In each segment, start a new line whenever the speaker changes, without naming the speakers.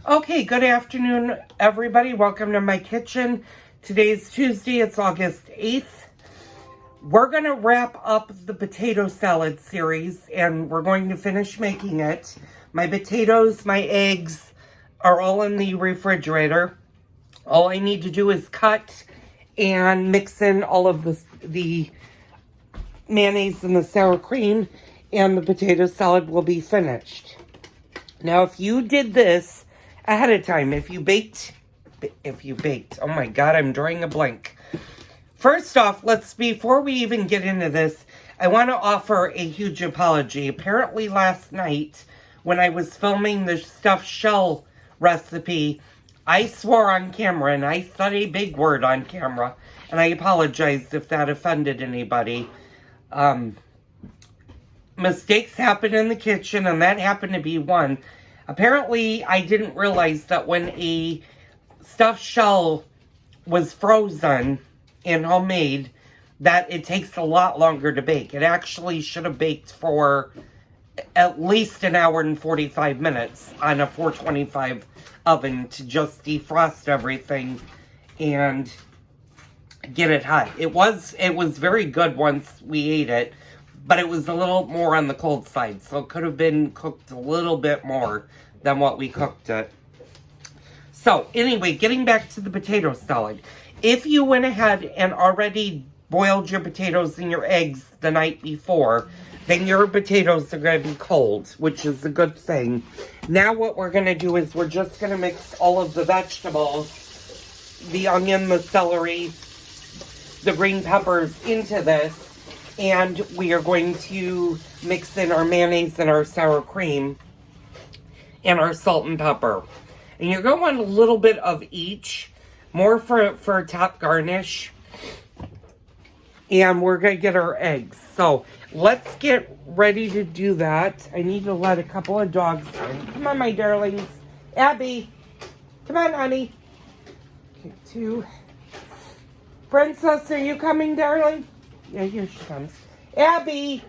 Okay, good afternoon, everybody. Welcome to my kitchen. Today's Tuesday. It's August 8th. We're going to wrap up the potato salad series, and we're going to finish making it. My potatoes, my eggs are all in the refrigerator. All I need to do is cut and mix in all of the mayonnaise and the sour cream, and the potato salad will be finished. Now, if you did this ahead of time, if you baked, oh my God, I'm drawing a blank. First off, before we even get into this, I want to offer a huge apology. Apparently last night, when I was filming the stuffed shell recipe, I swore on camera, and I said a big word on camera, and I apologized if that offended anybody. Mistakes happen in the kitchen, and that happened to be one. Apparently, I didn't realize that when a stuffed shell was frozen and homemade, that it takes a lot longer to bake. It actually should have baked for at least an hour and 45 minutes on a 425 oven to just defrost everything and get it hot. It was very good once we ate it, but it was a little more on the cold side, so it could have been cooked a little bit more than what we cooked it. So anyway, getting back to the potato salad. If you went ahead and already boiled your potatoes and your eggs the night before, then your potatoes are going to be cold, which is a good thing. Now what we're going to do is we're just going to mix all of the vegetables, the onion, the celery, the green peppers into this. And we are going to mix in our mayonnaise and our sour cream and our salt and pepper. And you're going to want a little bit of each, more for top garnish. And we're going to get our eggs. So let's get ready to do that. I need to let a couple of dogs in. Come on, my darlings. Abby, come on, honey. Okay, 2. Princess, are you coming, darling? Yeah, here she comes. Abby!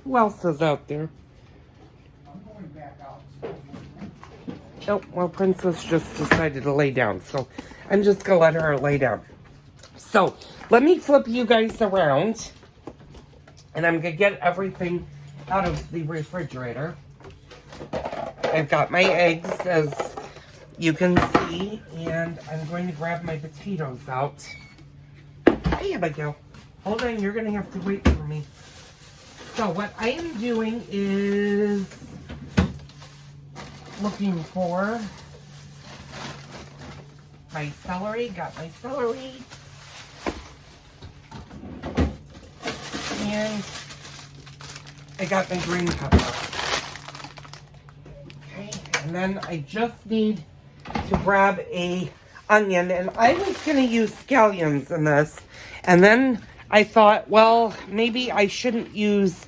Who else is out there? I'm going back out. Oh, well, Princess just decided to lay down, so I'm just going to let her lay down. So, let me flip you guys around, and I'm going to get everything out of the refrigerator. I've got my eggs, as you can see, and I'm going to grab my potatoes out. Hey, Abigail. Hold on, you're going to have to wait for me. So what I am doing is looking for my celery. Got my celery. And I got my green pepper. Okay, and then I just need to grab a onion. And I was going to use scallions in this. And then I thought, well, maybe I shouldn't use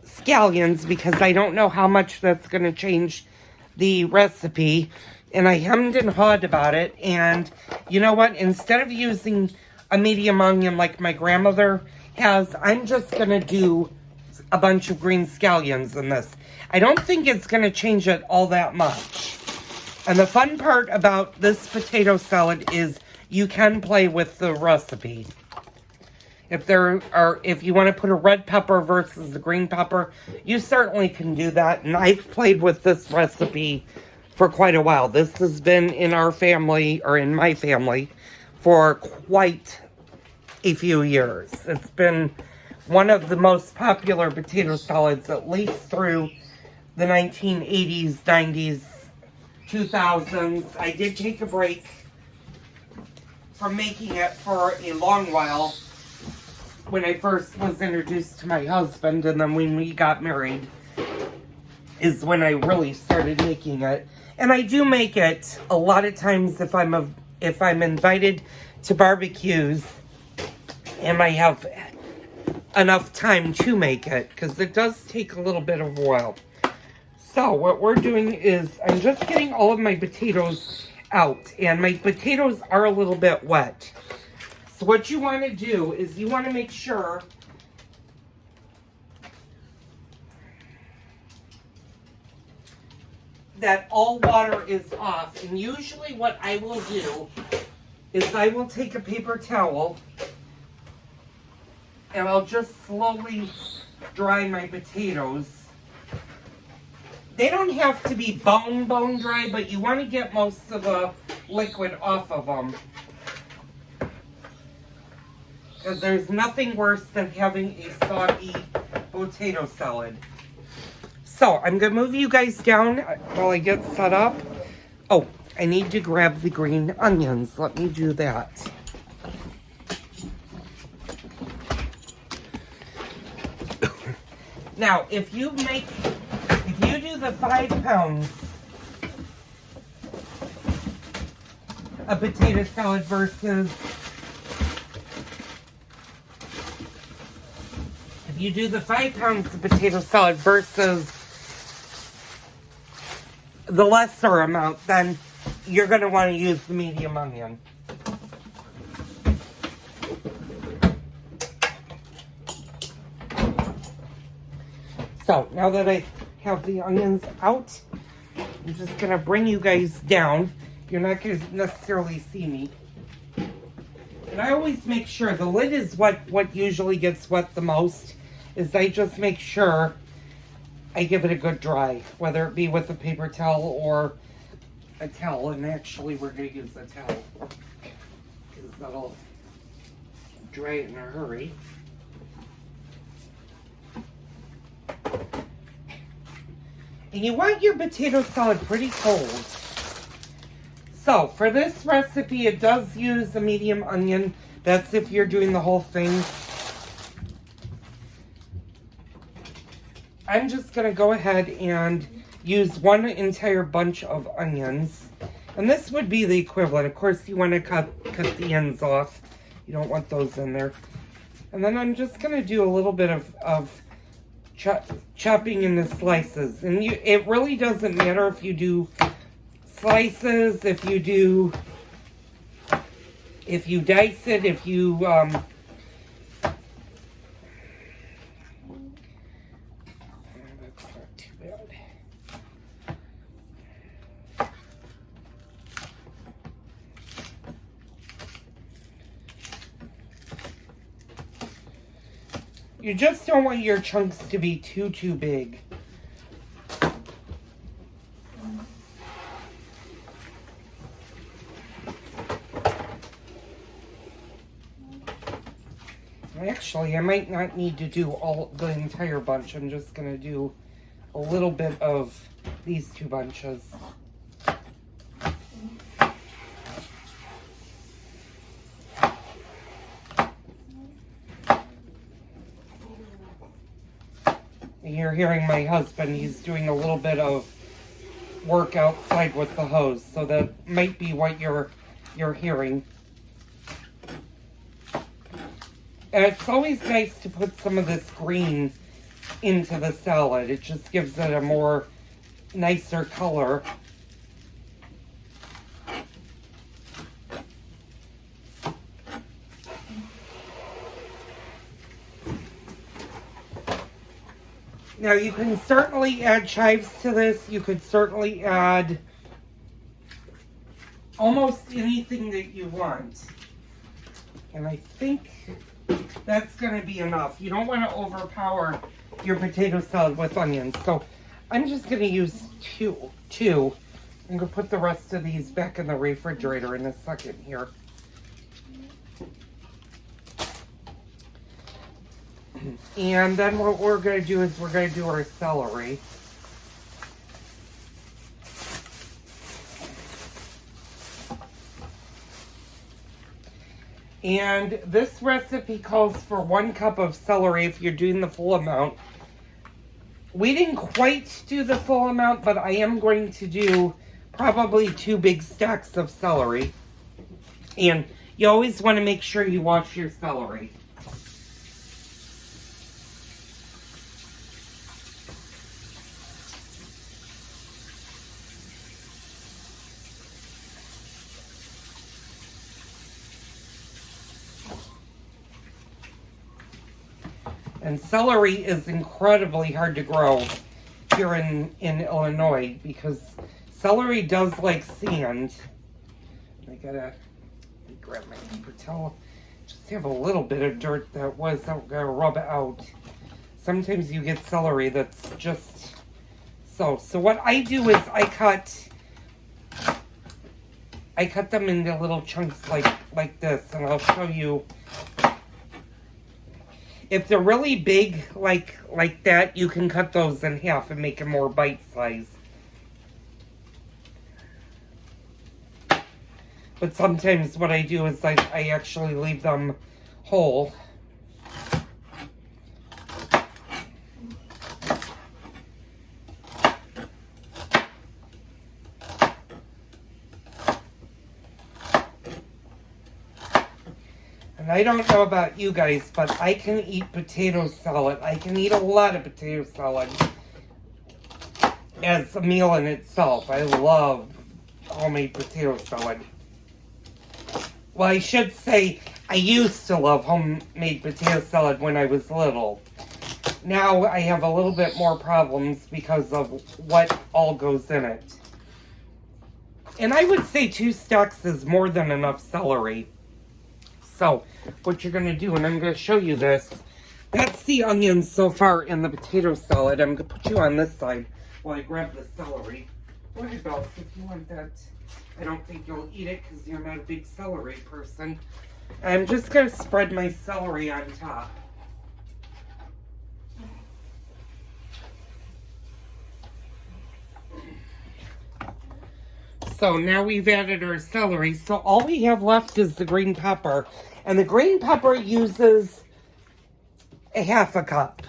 scallions because I don't know how much that's going to change the recipe. And I hemmed and hawed about it. And you know what? Instead of using a medium onion like my grandmother has, I'm just going to do a bunch of green scallions in this. I don't think it's going to change it all that much. And the fun part about this potato salad is you can play with the recipe. If you want to put a red pepper versus a green pepper, you certainly can do that. And I've played with this recipe for quite a while. This has been in our family, or in my family, for quite a few years. It's been one of the most popular potato salads, at least through the 1980s, 90s, 2000s. I did take a break from making it for a long while when I first was introduced to my husband, and then when we got married is when I really started making it. And I do make it a lot of times if I'm invited to barbecues and I have enough time to make it, because it does take a little bit of a while. So what we're doing is I'm just getting all of my potatoes out, and my potatoes are a little bit wet. So what you want to do is you want to make sure that all water is off. And usually what I will do is I will take a paper towel and I'll just slowly dry my potatoes. They don't have to be bone dry, but you want to get most of the liquid off of them. Because there's nothing worse than having a soggy potato salad. So, I'm going to move you guys down while I get set up. Oh, I need to grab the green onions. Let me do that. Now, if you do the 5 pounds of potato salad versus, if you do the 5 pounds of potato salad versus the lesser amount, then you're going to want to use the medium onion. So, now that I have the onions out, I'm just going to bring you guys down. You're not going to necessarily see me. And I always make sure, the lid is what usually gets wet the most, is I just make sure I give it a good dry, whether it be with a paper towel or a towel. And actually, we're going to use a towel, because that'll dry it in a hurry. And you want your potato salad pretty cold. So, for this recipe, it does use a medium onion. That's if you're doing the whole thing. I'm just going to go ahead and use one entire bunch of onions. And this would be the equivalent. Of course, you want to cut the ends off. You don't want those in there. And then I'm just going to do a little bit of chopping into slices. And it really doesn't matter if you do slices, if you dice it, if you that's not too bad. You just don't want your chunks to be too big. Actually, I might not need to do the entire bunch. I'm just going to do a little bit of these 2 bunches. You're hearing my husband. He's doing a little bit of work outside with the hose, so that might be what you're hearing. And it's always nice to put some of this green into the salad. It just gives it a more nicer color. Now, you can certainly add chives to this. You could certainly add almost anything that you want. And I think that's going to be enough. You don't want to overpower your potato salad with onions. So I'm just going to use two. I'm going to put the rest of these back in the refrigerator in a second here. And then what we're going to do is we're going to do our celery. And this recipe calls for 1 cup of celery if you're doing the full amount. We didn't quite do the full amount, but I am going to do probably 2 big stacks of celery. And you always want to make sure you wash your celery. And celery is incredibly hard to grow here in Illinois because Celery does like sand. I gotta grab my paper towel. Just have a little bit of dirt that was, I'm gonna rub it out. Sometimes you get celery that's just so. So what I do is I cut them into little chunks like this, and I'll show you. If they're really big like that, you can cut those in half and make them more bite-sized. But sometimes what I do is I actually leave them whole. And I don't know about you guys, but I can eat potato salad. I can eat a lot of potato salad as a meal in itself. I love homemade potato salad. Well, I should say I used to love homemade potato salad when I was little. Now I have a little bit more problems because of what all goes in it. And I would say 2 stalks is more than enough celery. So, what you're going to do, and I'm going to show you this. That's the onions so far in the potato salad. I'm going to put you on this side while I grab the celery. What about if you want that? I don't think you'll eat it because you're not a big celery person. I'm just going to spread my celery on top. So now we've added our celery. So all we have left is the green pepper. And the green pepper uses a 1/2 cup.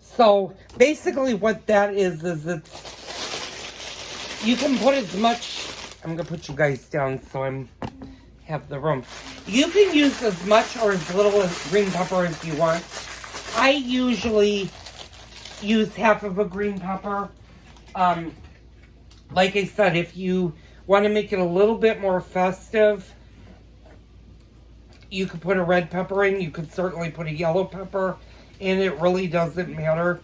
So basically what that is it's, you can put as much, I'm going to put you guys down so I have the room. You can use as much or as little as green pepper as you want. I usually use 1/2 of a green pepper. Like I said, if you want to make it a little bit more festive, you could put a red pepper in. You could certainly put a yellow pepper in. It really doesn't matter.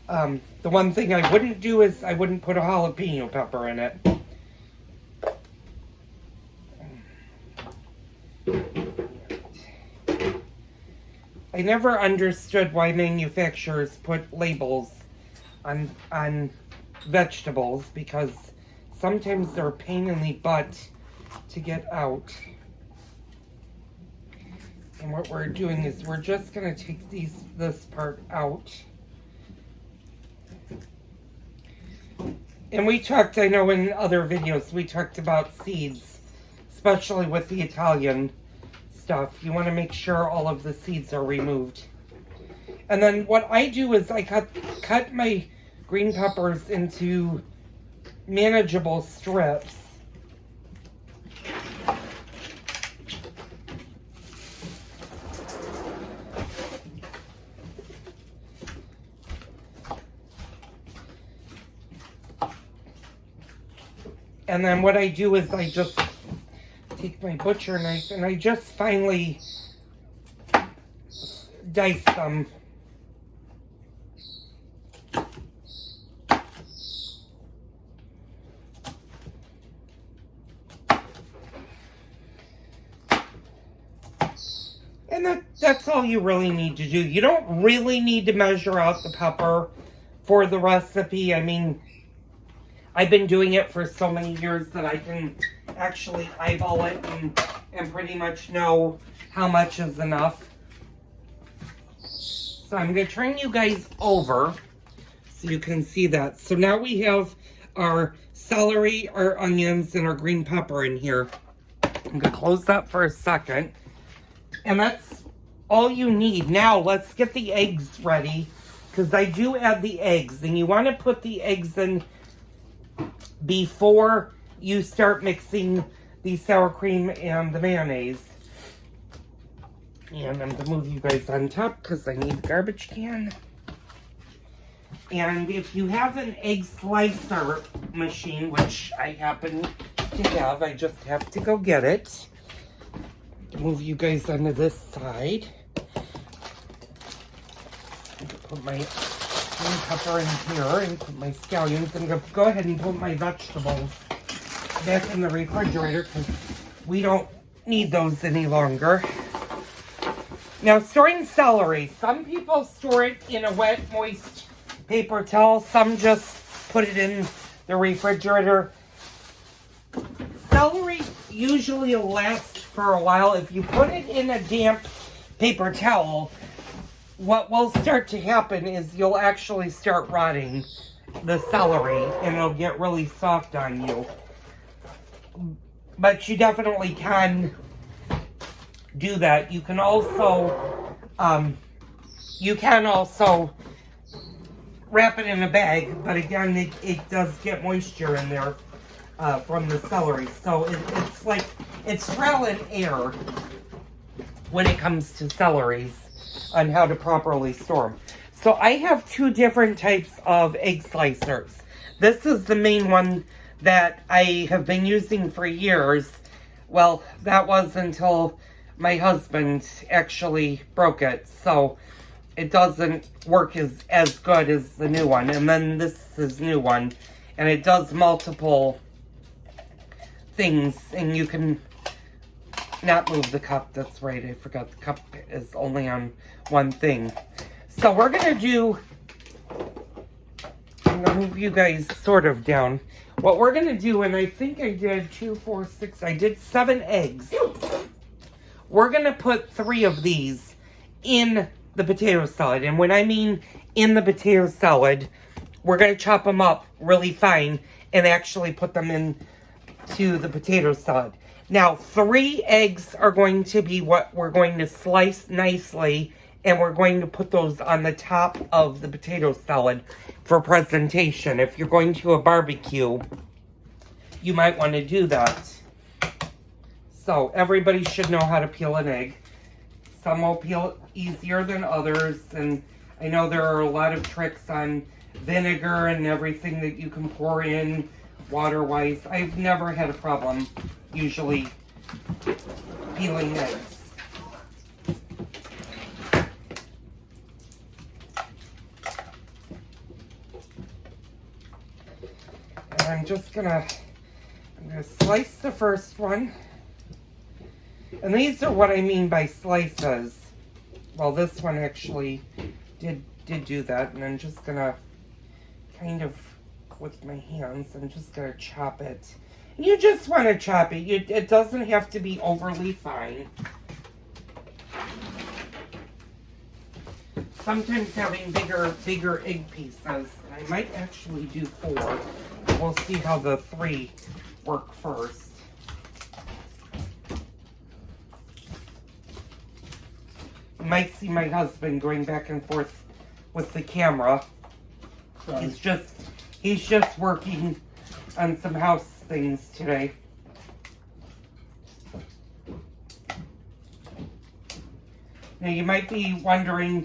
The one thing I wouldn't do is I wouldn't put a jalapeno pepper in it. I never understood why manufacturers put labels on vegetables, because sometimes they're a pain in the butt to get out. And what we're doing is we're just going to take this part out. And we talked, I know in other videos, we talked about seeds, especially with the Italian stuff. You want to make sure all of the seeds are removed. And then what I do is I cut my green peppers into manageable strips. And then what I do is I just take my butcher knife and I just finely dice them. And that's all you really need to do. You don't really need to measure out the pepper for the recipe. I mean, I've been doing it for so many years that I can actually eyeball it and pretty much know how much is enough. So I'm going to turn you guys over so you can see that. So now we have our celery, our onions, and our green pepper in here. I'm going to close that for a second. And that's all you need. Now let's get the eggs ready, because I do add the eggs. And you want to put the eggs in before you start mixing the sour cream and the mayonnaise. And I'm going to move you guys on top because I need a garbage can. And if you have an egg slicer machine, which I happen to have, I just have to go get it. Move you guys onto this side. Put my green pepper in here and put my scallions. I'm going to go ahead and put my vegetables back in the refrigerator because we don't need those any longer. Now, storing celery. Some people store it in a wet, moist paper towel. Some just put it in the refrigerator. Celery usually will last for a while. If you put it in a damp paper towel, what will start to happen is you'll actually start rotting the celery and it'll get really soft on you. But you definitely can do that. You can also wrap it in a bag, but again, it does get moisture in there from the celery. So it's trial and error when it comes to celeries on how to properly store them. So I have two different types of egg slicers. This is the main one that I have been using for years. Well, that was until my husband actually broke it. So it doesn't work as good as the new one. And then this is new one. And it does multiple things. And you can not move the cup. That's right. I forgot the cup is only on one thing. So we're going to do... I'm going to move you guys sort of down. What we're going to do, and I think I did 2, 4, 6, I did 7 eggs. We're going to put 3 of these in the potato salad. And when I mean in the potato salad, we're going to chop them up really fine and actually put them into the potato salad. Now, 3 eggs are going to be what we're going to slice nicely, and we're going to put those on the top of the potato salad for presentation. If you're going to a barbecue, you might want to do that. So, everybody should know how to peel an egg. Some will peel easier than others, and I know there are a lot of tricks on vinegar and everything that you can pour in water-wise. I've never had a problem usually peeling eggs. And I'm gonna slice the first one. And these are what I mean by slices. Well, this one actually did do that, and I'm just gonna kind of, with my hands, I'm just gonna chop it. You just want to chop it. It doesn't have to be overly fine. Sometimes having bigger egg pieces, I might actually do 4. We'll see how the 3 work first. You might see my husband going back and forth with the camera. Sorry. He's just working on some house things today. Now you might be wondering,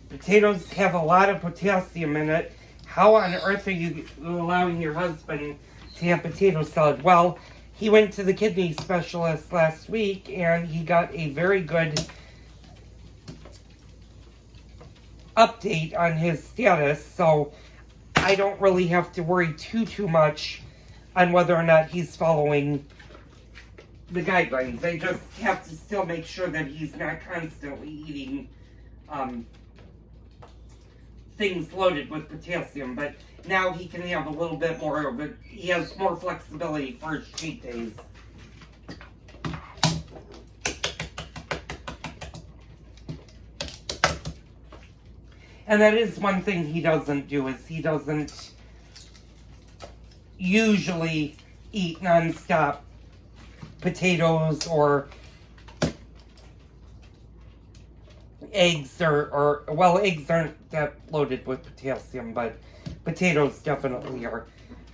potatoes have a lot of potassium in it. How on earth are you allowing your husband to have potato salad? Well, he went to the kidney specialist last week and he got a very good update on his status, so I don't really have to worry too much on whether or not he's following the guidelines. I just have to still make sure that he's not constantly eating things loaded with potassium, but now he can have a little bit more of it. He has more flexibility for his cheat days. And that is one thing he doesn't do, is he doesn't usually eat nonstop potatoes or eggs or well, eggs aren't that loaded with potassium, but potatoes definitely are.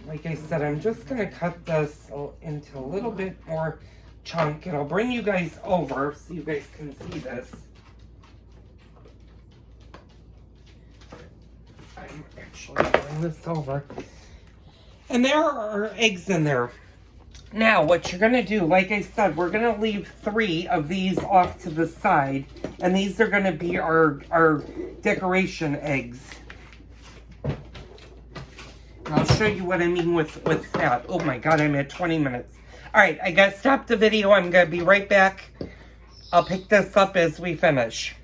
Like I said, I'm just going to cut this into a little bit more chunk, and I'll bring you guys over so you guys can see this. I'm actually bring this over. And there are eggs in there. Now, what you're going to do, like I said, we're going to leave 3 of these off to the side. And these are going to be our decoration eggs. I'll show you what I mean with that. Oh my god, I'm at 20 minutes. Alright, I gotta stop the video. I'm gonna be right back. I'll pick this up as we finish.